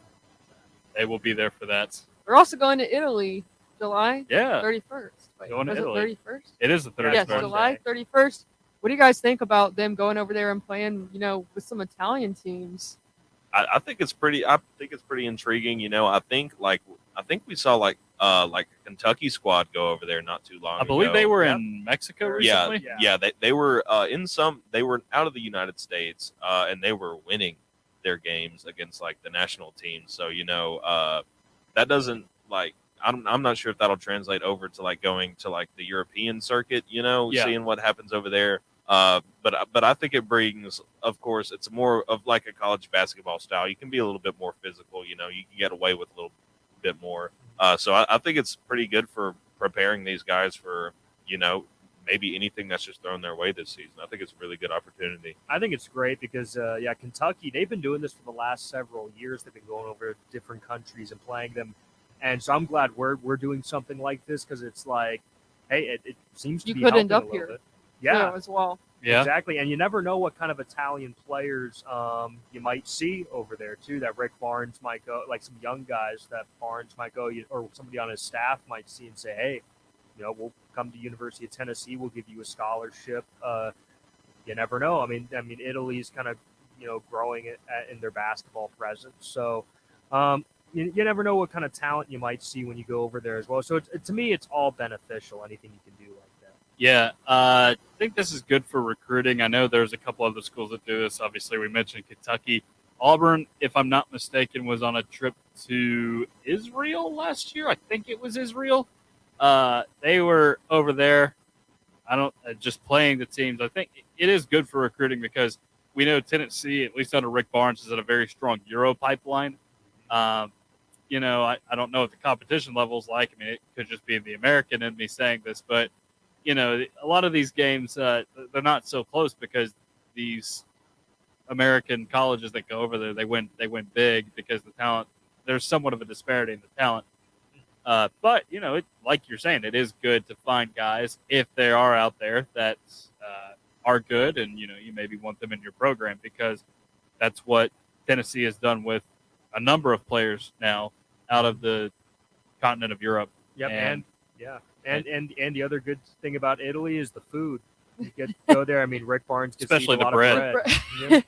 they will be there for that. We're also going to Italy, July Yeah, 31st. Wait, Going to was Italy. it 31st? it is the third. Yes, Thursday. July 31st. What do you guys think about them going over there and playing, with some Italian teams? I think it's pretty. I think it's pretty intriguing. You know, I think we saw like a Kentucky squad go over there not too long. I believe ago. they were Yep. in Mexico Yeah, recently. yeah. They were they were out of the United States, and they were winning their games against like the national team. So that doesn't like. I'm not sure if that'll translate over to like going to like the European circuit. Yeah. Seeing what happens over there. But I think it brings, of course, it's more of like a college basketball style. You can be a little bit more physical. You can get away with a little bit more. So I think it's pretty good for preparing these guys for maybe anything that's just thrown their way this season. I think it's a really good opportunity. I think it's great because, Kentucky, they've been doing this for the last several years. They've been going over to different countries and playing them. And so I'm glad we're doing something like this because it's like, hey, it seems to You be could end helping up a little here. bit. Yeah, as well. Yeah. exactly. And you never know what kind of Italian players you might see over there, too, that Rick Barnes might go, like some young guys that Barnes might go, or somebody on his staff might see and say, hey, we'll come to University of Tennessee. We'll give you a scholarship. You never know. I mean, Italy's kind of, growing in their basketball presence. So you never know what kind of talent you might see when you go over there as well. So to me, it's all beneficial, anything you can do like that. Yeah, I think this is good for recruiting. I know there's a couple other schools that do this. Obviously, we mentioned Kentucky. Auburn, if I'm not mistaken, was on a trip to Israel last year. I think it was Israel. They were over there. Just playing the teams. I think it is good for recruiting because we know Tennessee, at least under Rick Barnes, is at a very strong Euro pipeline. I don't know what the competition level is like. I mean, it could just be the American in me saying this, but a lot of these games they're not so close because these American colleges that go over there they win big because the talent, there's somewhat of a disparity in the talent. But like you're saying, it is good to find guys if they are out there that are good, and you maybe want them in your program because that's what Tennessee has done with a number of players now out of the continent of Europe. Yep, And- and the other good thing about Italy is the food. You get to go there. I mean, Rick Barnes gets Especially to eat a the lot bread. of bread. Yeah.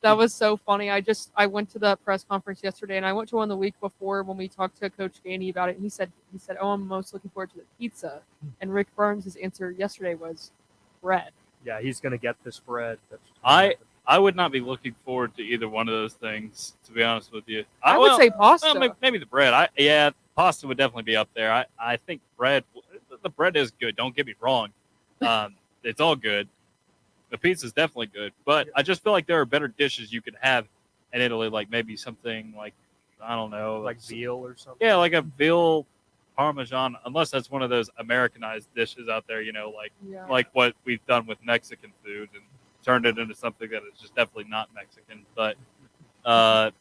That was so funny. I went to the press conference yesterday, and I went to one the week before when we talked to Coach Gainey about it. And he said, "Oh, I'm most looking forward to the pizza." And Rick Burns' answer yesterday was bread. Yeah, he's going to get the spread. I would not be looking forward to either one of those things, to be honest with you. I would say pasta. Well, maybe the bread. Pasta would definitely be up there. I think the bread is good. Don't get me wrong. It's all good. The pizza is definitely good, but I just feel like there are better dishes you could have in Italy, like maybe something like, I don't know, like veal or something. Yeah, like a veal parmesan, unless that's one of those Americanized dishes out there, like what we've done with Mexican food and turned it into something that is just definitely not Mexican. But, I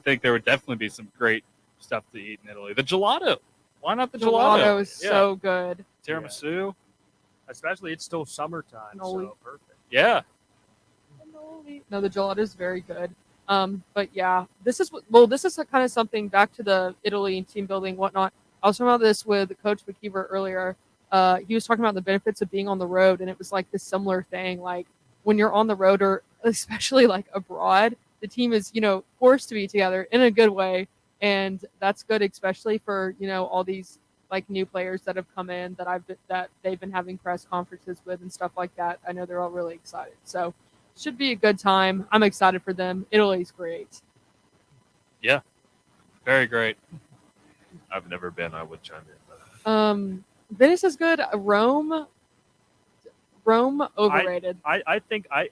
think there would definitely be some great stuff to eat in Italy. The gelato. Why not the gelato? Gelato is so good. Tiramisu. Especially it's still summertime, so perfect. Yeah. No, the gelato is very good. But yeah, this is kind of something back to the Italy and team building, whatnot. I was talking about this with Coach McKeever earlier. He was talking about the benefits of being on the road, and it was like this similar thing. Like when you're on the road, or especially like abroad, the team is, forced to be together in a good way. And that's good, especially for, all these like new players that have come in that they've been having press conferences with and stuff like that. I know they're all really excited. So should be a good time. I'm excited for them. Italy's great. Yeah. Very great. I've never been. I would chime in. Venice is good. Rome overrated. I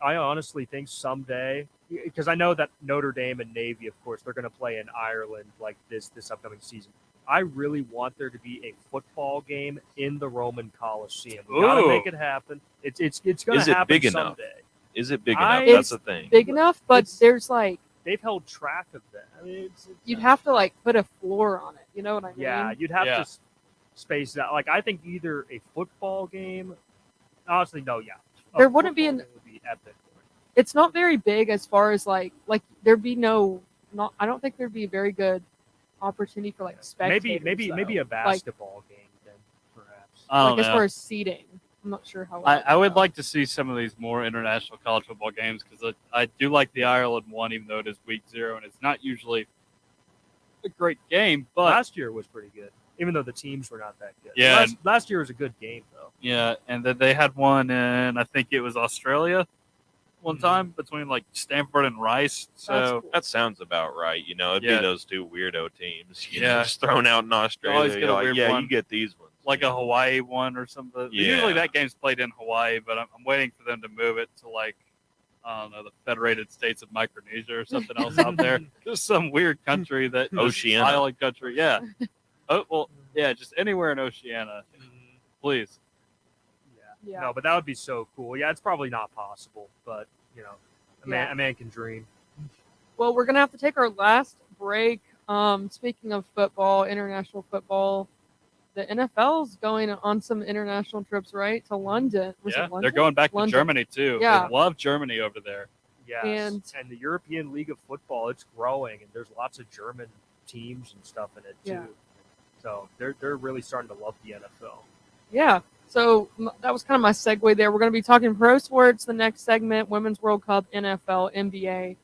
honestly think someday, because I know that Notre Dame and Navy, of course, they're going to play in Ireland like this upcoming season. I really want there to be a football game in the Roman Coliseum. We got to make it happen. It's going to happen big someday. Enough? Is it big enough? It's That's the thing. Big enough, but there's like they've held track of that. I mean, you'd have to like put a floor on it. You know what I mean? Yeah, you'd have to space it out. Like I think either a football game. Honestly, no. Yeah, there wouldn't be would be epic. It's not very big as far as like there'd be I don't think there'd be a very good opportunity for like spectators. Maybe a basketball game then perhaps. Like as far as seating. I'm not sure how. I would like to see some of these more international college football games because I do like the Ireland one, even though it is week 0 and it's not usually a great game. But last year was pretty good, even though the teams were not that good. Yeah, last year was a good game though. Yeah, and then they had one in I think it was Australia one time between like Stanford and Rice. So cool. That sounds about right. It'd be those two weirdo teams. Just thrown out in Australia. Always get a weird one. You get these ones. Like a Hawaii one or something. Yeah. Usually that game's played in Hawaii, but I'm waiting for them to move it to like, I don't know, the Federated States of Micronesia or something else out there. Just some weird country that Oceania. Island country. Yeah. Oh well, yeah, just anywhere in Oceania, please. Yeah. No, but that would be so cool. Yeah, it's probably not possible, but a man can dream. Well, we're gonna have to take our last break. Speaking of football, international football. The NFL's going on some international trips, right? To London. Was it London? They're going back London. to Germany too. Yeah. They love Germany over there. Yes. And the European League of Football, it's growing, and there's lots of German teams and stuff in it too. Yeah. So they're really starting to love the NFL. Yeah. So that was kind of my segue there. We're going to be talking pro sports the next segment, Women's World Cup, NFL, NBA.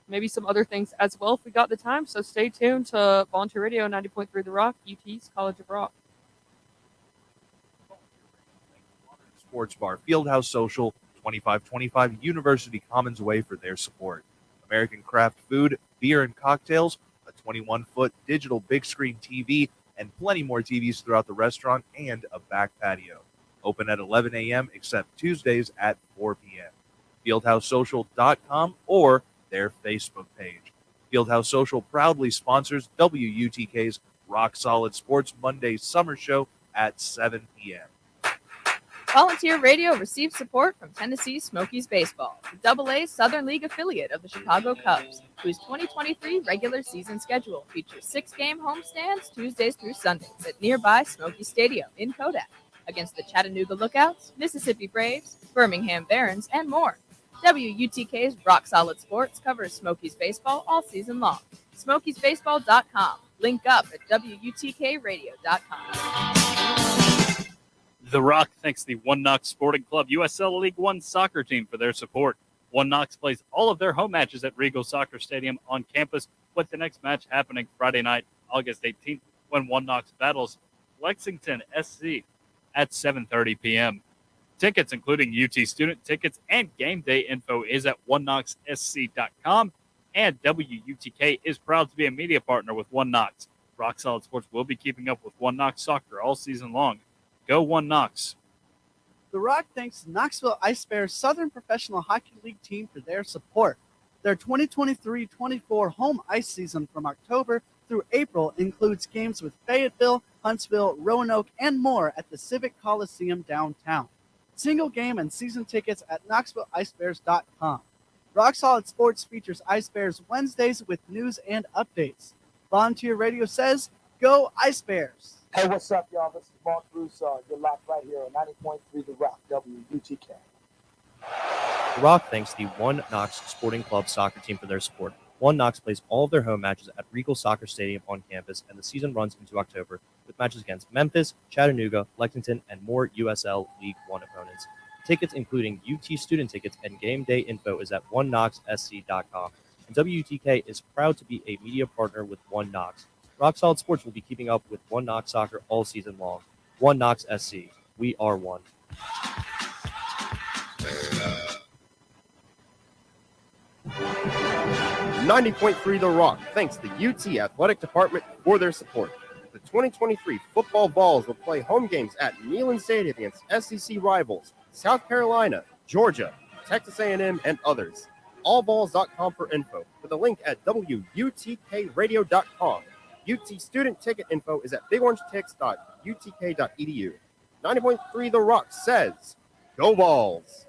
Maybe some other things as well if we got the time. So stay tuned to Volunteer Radio 90.3 The Rock, UT's College of Rock. Sports Bar, Fieldhouse Social, 2525 University Commons Way for their support. American Craft Food, Beer and Cocktails, a 21-foot digital big screen TV, and plenty more TVs throughout the restaurant and a back patio. Open at 11 a.m. except Tuesdays at 4 p.m. FieldhouseSocial.com or their Facebook page. Fieldhouse Social proudly sponsors WUTK's Rock Solid Sports Monday Summer Show at 7 p.m. Volunteer Radio receives support from Tennessee Smokies Baseball, the AA Southern League affiliate of the Chicago Cubs, whose 2023 regular season schedule features 6-game homestands Tuesdays through Sundays at nearby Smoky Stadium in Kodak against the Chattanooga Lookouts, Mississippi Braves, Birmingham Barons, and more. WUTK's Rock Solid Sports covers Smokies baseball all season long. SmokiesBaseball.com. Link up at WUTKRadio.com. The Rock thanks the One Knox Sporting Club USL League One soccer team for their support. One Knox plays all of their home matches at Regal Soccer Stadium on campus, with the next match happening Friday night, August 18th, when One Knox battles Lexington SC at 7:30 p.m. Tickets, including UT student tickets and game day info, is at oneknoxsc.com. And WUTK is proud to be a media partner with One Knox. Rock Solid Sports will be keeping up with One Knox soccer all season long. Go One Knox. The Rock thanks Knoxville Ice Bears Southern Professional Hockey League team for their support. Their 2023-24 home ice season from October through April includes games with Fayetteville, Huntsville, Roanoke, and more at the Civic Coliseum downtown. Single game and season tickets at KnoxvilleIceBears.com. Rock Solid Sports features Ice Bears Wednesdays with news and updates. Volunteer Radio says, go Ice Bears! Hey, what's up, y'all? This is Mark Broussard. You're locked right here on 90.3 The Rock, WUTK. The Rock thanks the One Knox Sporting Club soccer team for their support. One Knox plays all of their home matches at Regal Soccer Stadium on campus, and the season runs into October with matches against Memphis, Chattanooga, Lexington, and more USL League One opponents. Tickets, including UT student tickets and game day info, is at oneknoxsc.com. And WUTK is proud to be a media partner with One Knox. Rock Solid Sports will be keeping up with One Knox soccer all season long. One Knox SC. We are one. .3 The Rock thanks the UT Athletic Department for their support. The 2023 football Vols will play home games at Neyland Stadium against SEC rivals South Carolina, Georgia, Texas A&M, and others. Allvols.com for info, with a link at WUTKradio.com. UT student ticket info is at bigorangetics.utk.edu. 90.3 The Rock says, go Vols!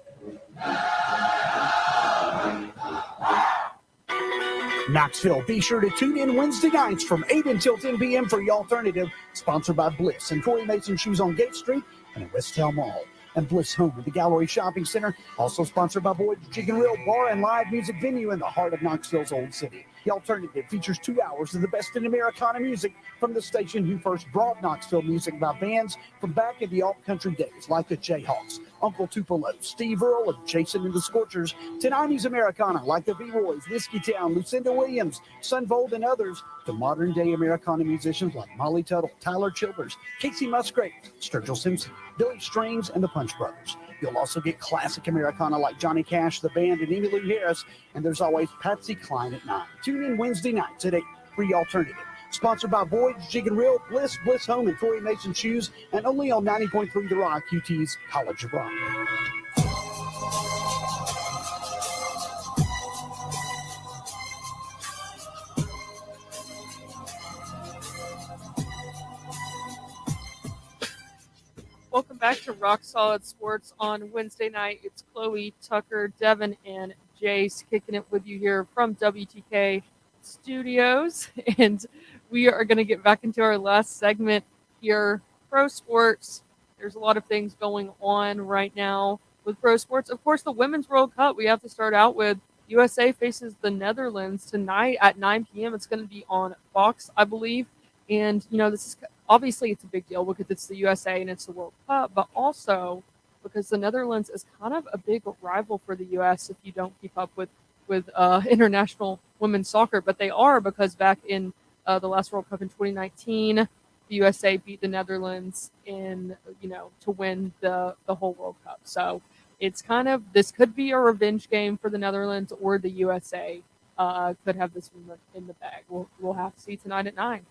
Knoxville, be sure to tune in Wednesday nights from 8 until 10 p.m. for The Alternative, sponsored by Bliss and Corey Mason Shoes on Gate Street and at West Town Mall. And Bliss Home at the Gallery Shopping Center, also sponsored by Boyd's Chicken Grill Bar and Live Music Venue in the heart of Knoxville's Old City. The Alternative features 2 hours of the best in Americana music from the station who first brought Knoxville music by bands from back in the alt-country days, like the Jayhawks, Uncle Tupelo, Steve Earle, and Jason and the Scorchers, to 90s Americana like the V-Boys, Whiskey Town, Lucinda Williams, Sunvold, and others, to modern-day Americana musicians like Molly Tuttle, Tyler Childers, Casey Musgrave, Sturgill Simpson, Billy Strings, and the Punch Brothers. You'll also get classic Americana like Johnny Cash, the band, and Emmylou Harris, and there's always Patsy Cline at 9. Tune in Wednesday nights at 8 for The Alternative. Sponsored by Boyd's Chicken Grill, Bliss Home, and Corey Mason Shoes, and only on 90.3 The Rock, UT's College of Rock. Welcome back to Rock Solid Sports on Wednesday night. It's Chloe, Tucker, Devin, and Jace kicking it with you here from WTK Studios. And we are going to get back into our last segment here. Pro sports. There's a lot of things going on right now with pro sports. Of course, the Women's World Cup, we have to start out with USA faces the Netherlands tonight at 9 p.m. It's going to be on Fox, I believe. And, you know, this is obviously it's a big deal because it's the USA and it's the World Cup, but also because the Netherlands is kind of a big rival for the U.S. if you don't keep up with international women's soccer. But they are, because back in the last World Cup in 2019, the USA beat the Netherlands to win the whole World Cup. So it's kind of, this could be a revenge game for the Netherlands, or the USA could have this in the bag. We'll have to see tonight at 9.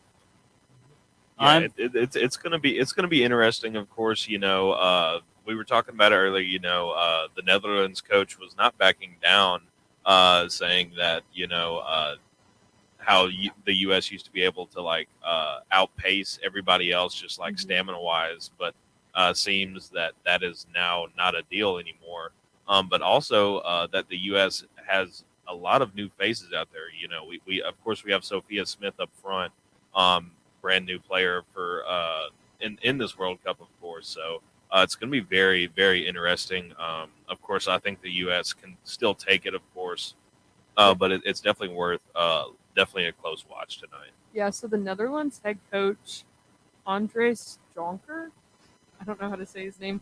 Yeah, it's gonna be interesting. Of course, we were talking about it earlier. The Netherlands coach was not backing down, saying that how the U.S. used to be able to outpace everybody else, just like stamina wise, but seems that is now not a deal anymore. But also that the U.S. has a lot of new faces out there. We of course we have Sophia Smith up front. Brand new player for in this World Cup, of course. So it's going to be very, very interesting. Of course, I think the U.S. can still take it, of course, but it's definitely worth definitely a close watch tonight. Yeah. So the Netherlands head coach Andres Jonker, I don't know how to say his name.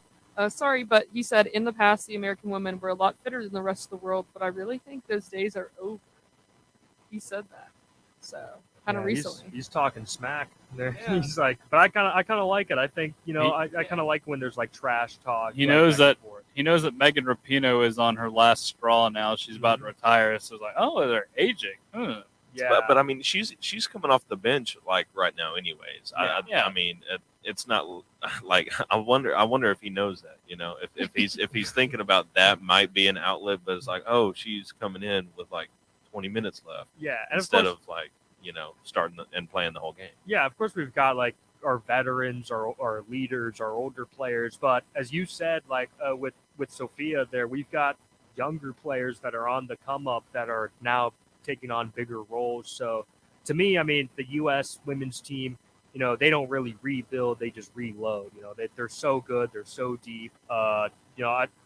Sorry, but he said in the past the American women were a lot fitter than the rest of the world, but I really think those days are over. He said that. So kind of Yeah, recently. He's talking smack. There, Yeah. he's like, but I kind of like it. I think I kind of like when there's like trash talk. He like, knows back and that forth. he knows that Megan Rapinoe is on her last straw now. She's about to retire. So it's like, oh, they're aging. Yeah, But I mean, she's coming off the bench like right now, anyways. Yeah. I mean, it's not like I wonder if he knows that. If he's thinking about that might be an outlet, but it's like, oh, she's coming in with like 20 minutes left yeah, and instead of course, of like starting and playing the whole game. yeah, of course we've got like our veterans, our leaders, our older players. But as you said, like with Sophia there, we've got younger players that are on the come up that are now taking on bigger roles. So to me, I mean, the U.S. women's team, they don't really rebuild; they just reload. They're so good, they're so deep. To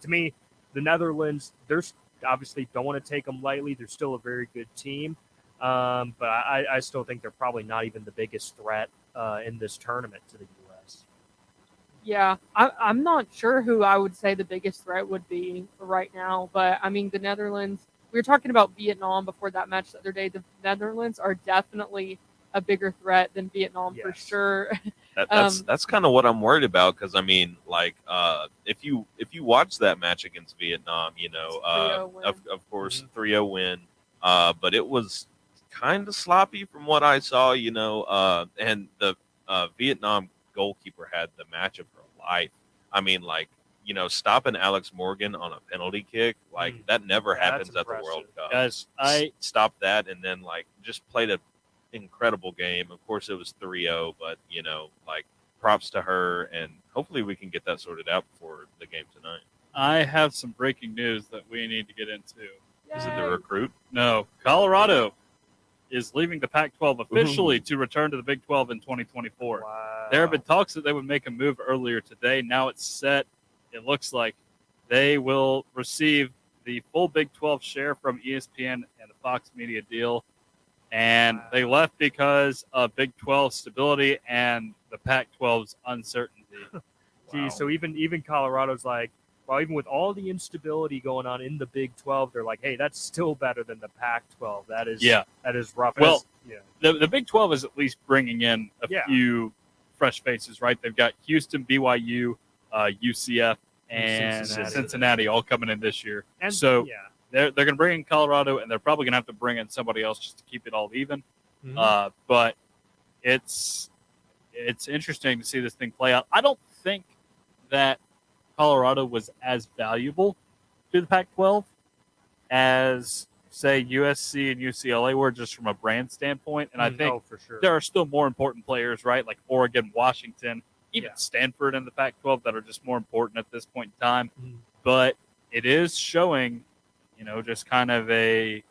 me, the Netherlands, there's obviously don't want to take them lightly. They're still a very good team, but I still think they're probably not even the biggest threat in this tournament to the U.S. Yeah, I'm not sure who I would say the biggest threat would be right now, but I mean, the Netherlands, we were talking about Vietnam before that match the other day. The Netherlands are definitely a bigger threat than Vietnam for Yes. sure. That's kind of what I'm worried about, because I mean, like, if you watch that match against Vietnam, 3-0 win. of course 3-0 win, but it was kind of sloppy from what I saw, and the Vietnam goalkeeper had the match of her life. I mean, like, stopping Alex Morgan on a penalty kick, like that never happens at the impressive. World Cup. Guys, Stopped that and then like just played a incredible game. Of course it was 3-0, but like, props to her, and hopefully we can get that sorted out before the game tonight. I have some breaking news that we need to get into. Is it the recruit? No, Colorado is leaving the Pac-12 officially to return to the Big 12 in 2024. Wow. There have been talks that they would make a move earlier today. Now it's set. It looks like they will receive the full Big 12 share from ESPN and the Fox Media deal. And they left because of Big 12 stability and the Pac-12's uncertainty. Gee, so even Colorado's like, well, even with all the instability going on in the Big 12, they're like, hey, that's still better than the Pac-12. That is rough. Well, yeah. the Big 12 is at least bringing in a few fresh faces, right? They've got Houston, BYU, UCF, and Cincinnati all coming in this year. And so yeah. they're going to bring in Colorado, and they're probably going to have to bring in somebody else just to keep it all even. Mhm. But it's interesting to see this thing play out. I don't think that Colorado was as valuable to the Pac-12 as, say, USC and UCLA were, just from a brand standpoint. And I think for sure. there are still more important players, right? Like Oregon, Washington, even Yeah. Stanford in the Pac-12 that are just more important at this point in time. Mhm. But it is showing, just kind of a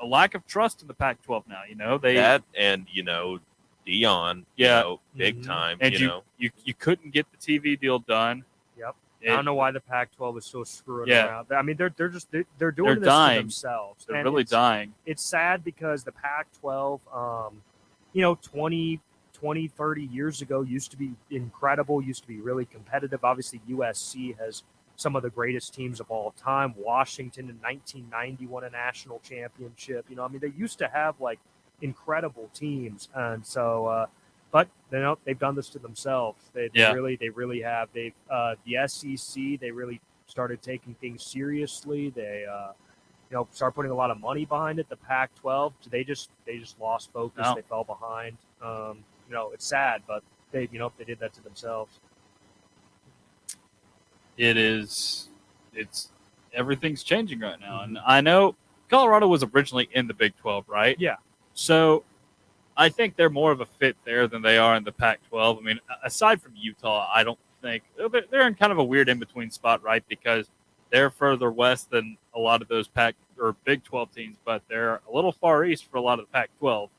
lack of trust in the Pac-12 now. That and Dion, big Mhm. time. and you couldn't get the TV deal done. Yep. It- I don't know why the Pac-12 is so screwing Yeah. around. I mean, they're doing They're this dying. to themselves. They're And really dying. It's sad because the Pac-12, 20, 30 years ago used to be incredible, used to be really competitive. Obviously, USC has some of the greatest teams of all time. Washington in 1990 won a national championship. They used to have like incredible teams. And so, but they've done this to themselves. They really have. They've the SEC, they really started taking things seriously. They start putting a lot of money behind it. The Pac-12, they just lost focus. No. They fell behind. It's sad, but they did that to themselves. It's everything's changing right now. And I know Colorado was originally in the Big 12, right? Yeah. So I think they're more of a fit there than they are in the Pac-12. I mean, aside from Utah, I don't think they're in kind of a weird in-between spot, right? Because they're further west than a lot of those Pac or Big 12 teams, but they're a little far east for a lot of the Pac-12.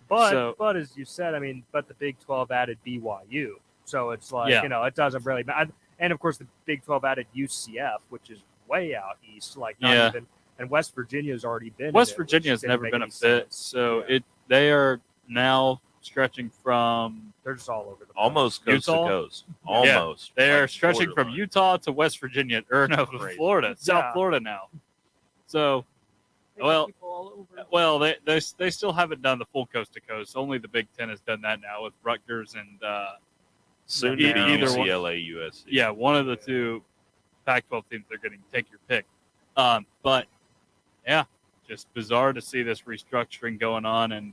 But as you said, but the Big 12 added BYU, so it's like it doesn't really matter. And of course, the Big 12 added UCF, which is way out east, like not even. And West Virginia's already been. West Virginia has never been a fit, so they are now stretching from. They're just all over the place. Almost coast Utah? to coast. Almost. They are like stretching from borderline. Utah to West Virginia, or no, Crazy. Florida, South Yeah. Florida now. So, Taking well, people all over. Well, they still haven't done the full coast to coast. Only the Big Ten has done that now with Rutgers and Soon to be either one. UCLA, USC. Yeah, one of the two Pac-12 teams they're getting. Take your pick. But yeah, just bizarre to see this restructuring going on, and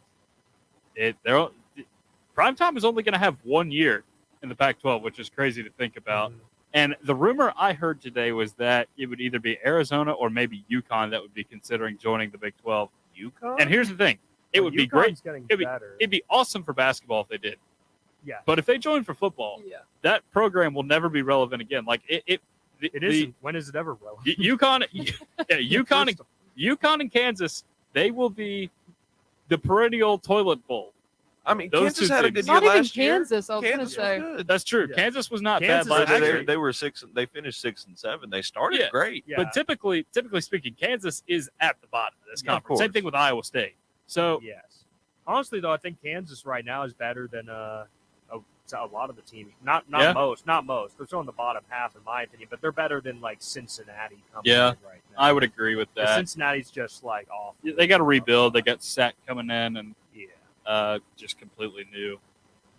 primetime is only going to have 1 year in the Pac-12, which is crazy to think about. And the rumor I heard today was that it would either be Arizona or maybe UConn that would be considering joining the Big 12. UConn? And here's the thing: it would be great. It'd be awesome for basketball if they did. Yeah. But if they join for football, that program will never be relevant again. Like it isn't. When is it ever relevant? UConn and Kansas, they will be the perennial toilet bowl. I mean, Those Kansas two had a things. good year Not even last year. Kansas, I was going to Kansas say. was good. That's true. Yeah. Kansas was not Kansas bad last is year. They were 6. They finished 6 and 7. They started great. Yeah. But typically speaking, Kansas is at the bottom of this Yeah, of conference. Same course. thing with Iowa State. So Yes. Honestly, though, I think Kansas right now is better than a lot of the teams. Not Yeah. most. They're still in the bottom half, in my opinion, but they're better than like Cincinnati coming Yeah, in right now. I would agree with 'Cause that. Cincinnati's just like off. They got to rebuild. They got Sack coming in and Yeah. just completely new.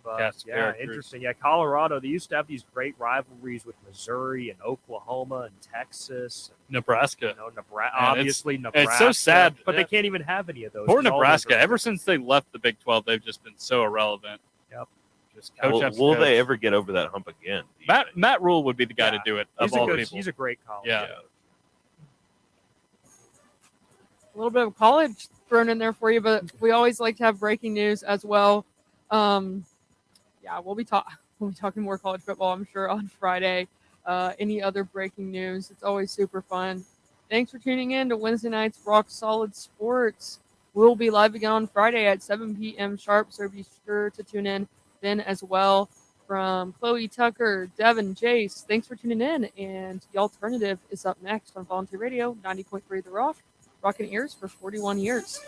But cast of yeah, characters. interesting. Yeah, Colorado, they used to have these great rivalries with Missouri and Oklahoma and Texas. Nebraska. You know, Nebraska, Man, obviously it's Nebraska. so sad. But Yeah. they can't even have any of those. Poor 'cause all those Nebraska. are- Ever since they left the Big 12, they've just been so irrelevant. Yep. Just coach after Will coach. they ever get over that hump again? do you think? Matt Rule would be the guy to do it of He's a all good, people. he's a great college. Yeah. coach. A little bit of college thrown in there for you, but we always like to have breaking news as well. We'll be talking more college football, I'm sure, on Friday. Any other breaking news? It's always super fun. Thanks for tuning in to Wednesday night's Rock Solid Sports. We'll be live again on Friday at 7 p.m. sharp, so be sure to tune in then as well. From Chloe, Tucker, Devin, Jace, thanks for tuning in. And The Alternative is up next on Volunteer Radio, 90.3 The Rock. Rockin' ears for 41 years.